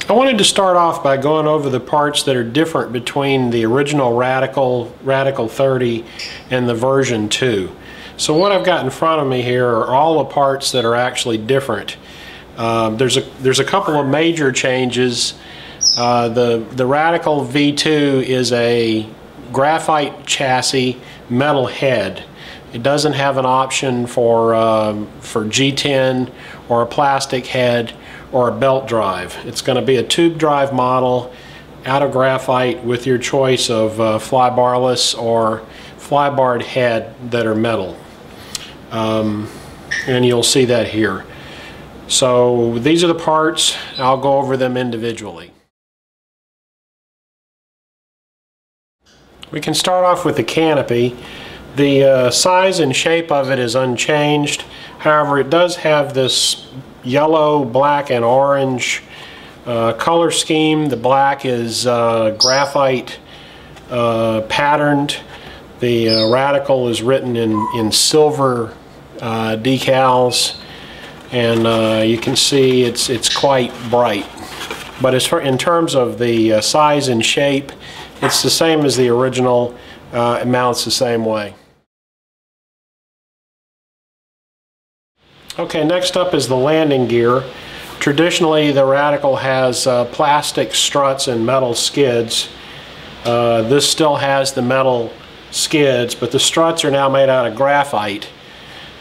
I wanted to start off by going over the parts that are different between the original Radikal 30 and the version 2. So what I've got in front of me here are all the parts that are actually different. There's a couple of major changes. The Radikal V2 is a graphite chassis metal head. It doesn't have an option for G10 or a plastic head or a belt drive. It's going to be a tube drive model out of graphite with your choice of fly-barless or fly-barred head that are metal. And you'll see that here. So these are the parts. I'll go over them individually. We can start off with the canopy. The size and shape of it is unchanged. However, it does have this yellow, black, and orange color scheme. The black is graphite patterned. The Radikal is written in silver decals, and you can see it's quite bright. But in terms of the size and shape, it's the same as the original. It mounts the same way. Okay, next up is the landing gear. Traditionally, the Radikal has plastic struts and metal skids. This still has the metal skids, but the struts are now made out of graphite.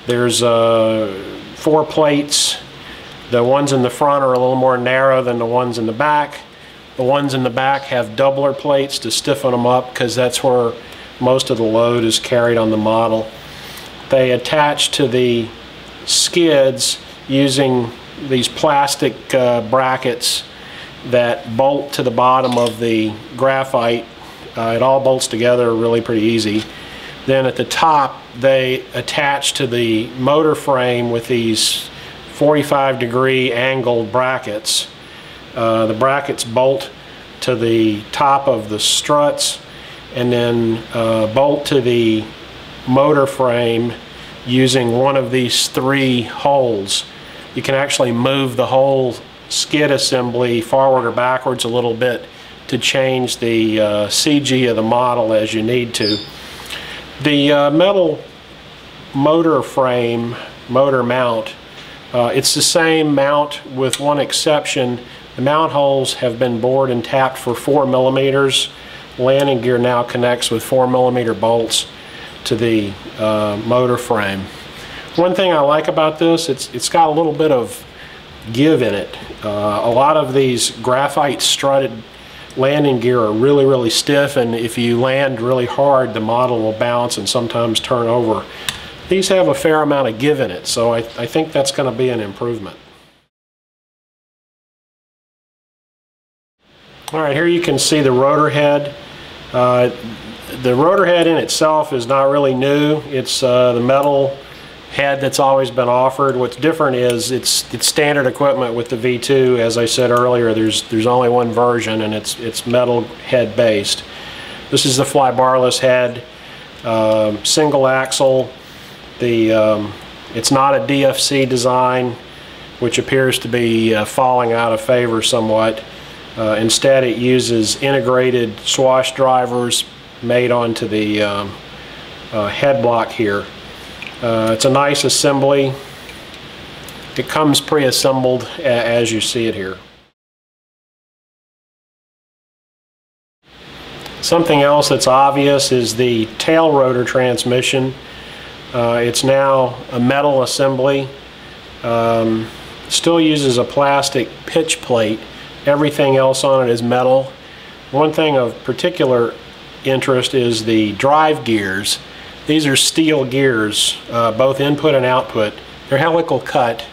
There's 4 plates. The ones in the front are a little more narrow than the ones in the back. The ones in the back have doubler plates to stiffen them up because that's where most of the load is carried on the model. They attach to the skids using these plastic brackets that bolt to the bottom of the graphite. It all bolts together really pretty easy. Then at the top they attach to the motor frame with these 45-degree angled brackets. The brackets bolt to the top of the struts and then bolt to the motor frame using one of these 3 holes. You can actually move the whole skid assembly forward or backwards a little bit to change the CG of the model as you need to. The metal motor frame, motor mount, it's the same mount with one exception. The mount holes have been bored and tapped for 4 millimeters. Landing gear now connects with 4 millimeter bolts to the motor frame. One thing I like about this, it's got a little bit of give in it. A lot of these graphite strutted landing gear are really stiff, and if you land really hard the model will bounce and sometimes turn over. These have a fair amount of give in it, so I think that's going to be an improvement. Alright, here you can see the rotor head. The rotor head in itself is not really new. It's the metal head that's always been offered. What's different is it's standard equipment with the V2. As I said earlier, there's only one version, and it's metal head based. This is the fly-barless head, single axle. It's not a DFC design, which appears to be falling out of favor somewhat. Instead, it uses integrated swash drivers made onto the head block here. It's a nice assembly. It comes pre-assembled as you see it here. Something else that's obvious is the tail rotor transmission. It's now a metal assembly. Still uses a plastic pitch plate. Everything else on it is metal. One thing of particular interest is the drive gears. These are steel gears, both input and output. They're helical cut.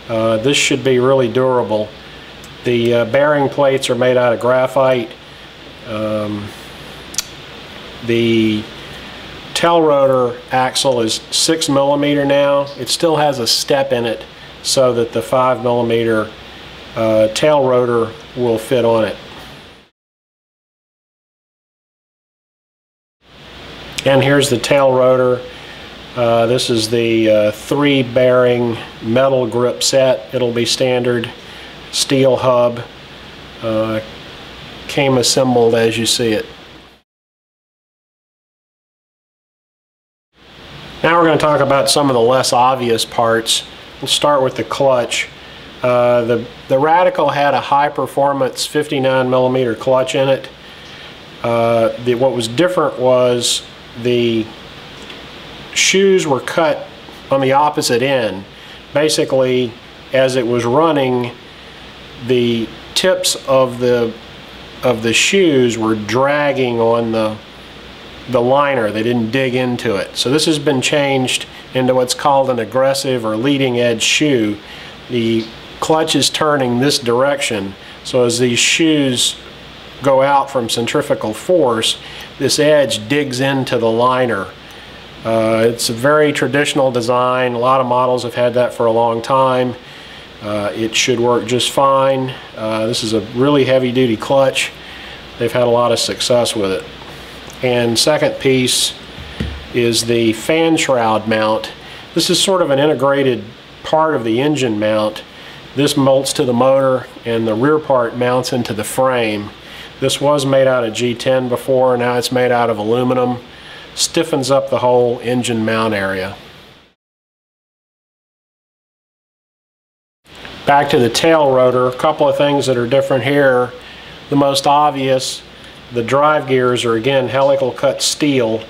This should be really durable. The bearing plates are made out of graphite. The tail rotor axle is 6 millimeter now. It still has a step in it so that the 5 millimeter tail rotor will fit on it. And here's the tail rotor. This is the 3-bearing metal grip set. It'll be standard steel hub. came assembled as you see it. Now we're going to talk about some of the less obvious parts. We'll start with the clutch. The Radikal had a high performance 59mm clutch in it. What was different was the shoes were cut on the opposite end. Basically, as it was running, the tips of the shoes were dragging on the liner. They didn't dig into it. So this has been changed into what's called an aggressive or leading edge shoe. The clutch is turning this direction, so as these shoes go out from centrifugal force, this edge digs into the liner. It's a very traditional design. A lot of models have had that for a long time. It should work just fine. This is a really heavy-duty clutch. They've had a lot of success with it. And second piece is the fan shroud mount. This is sort of an integrated part of the engine mount. This bolts to the motor and the rear part mounts into the frame. This was made out of G10 before, now it's made out of aluminum. Stiffens up the whole engine mount area. Back to the tail rotor, a couple of things that are different here. The most obvious, the drive gears are again helical cut steel.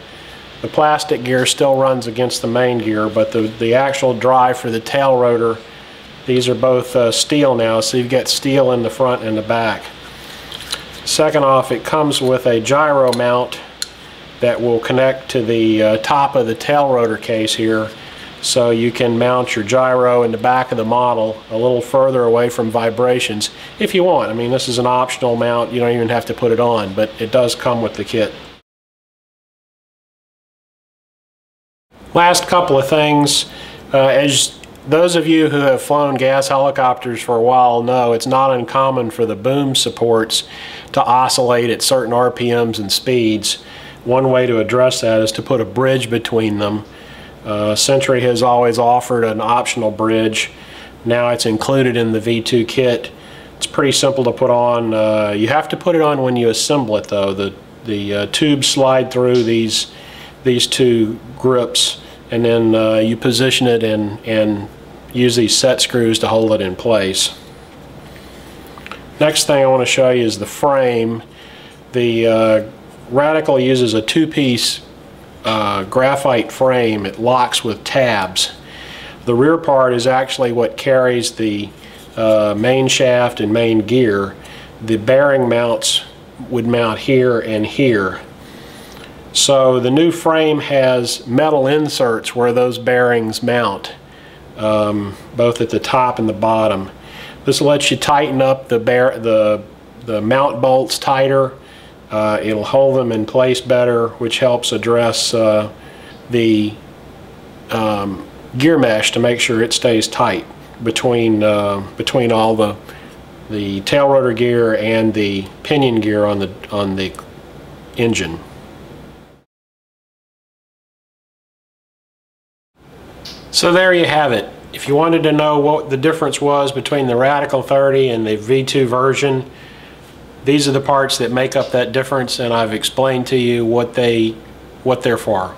The plastic gear still runs against the main gear, but the actual drive for the tail rotor, these are both steel now, so you've got steel in the front and the back. Second off, it comes with a gyro mount that will connect to the top of the tail rotor case here, so you can mount your gyro in the back of the model a little further away from vibrations if you want. I mean, this is an optional mount, you don't even have to put it on, but it does come with the kit. Last couple of things, as those of you who have flown gas helicopters for a while know, it's not uncommon for the boom supports to oscillate at certain RPMs and speeds. One way to address that is to put a bridge between them. Century has always offered an optional bridge. Now it's included in the V2 kit. It's pretty simple to put on. You have to put it on when you assemble it though. The tubes slide through these two grips, and then you position it and use these set screws to hold it in place. Next thing I want to show you is the frame. The Radikal uses a two-piece graphite frame. It locks with tabs. The rear part is actually what carries the main shaft and main gear. The bearing mounts would mount here and here. So the new frame has metal inserts where those bearings mount, both at the top and the bottom. This lets you tighten up the mount bolts tighter. It'll hold them in place better, which helps address the gear mesh to make sure it stays tight between all the tail rotor gear and the pinion gear on the engine. So there you have it. If you wanted to know what the difference was between the Radikal 30 and the V2 version, these are the parts that make up that difference, and I've explained to you what they're for.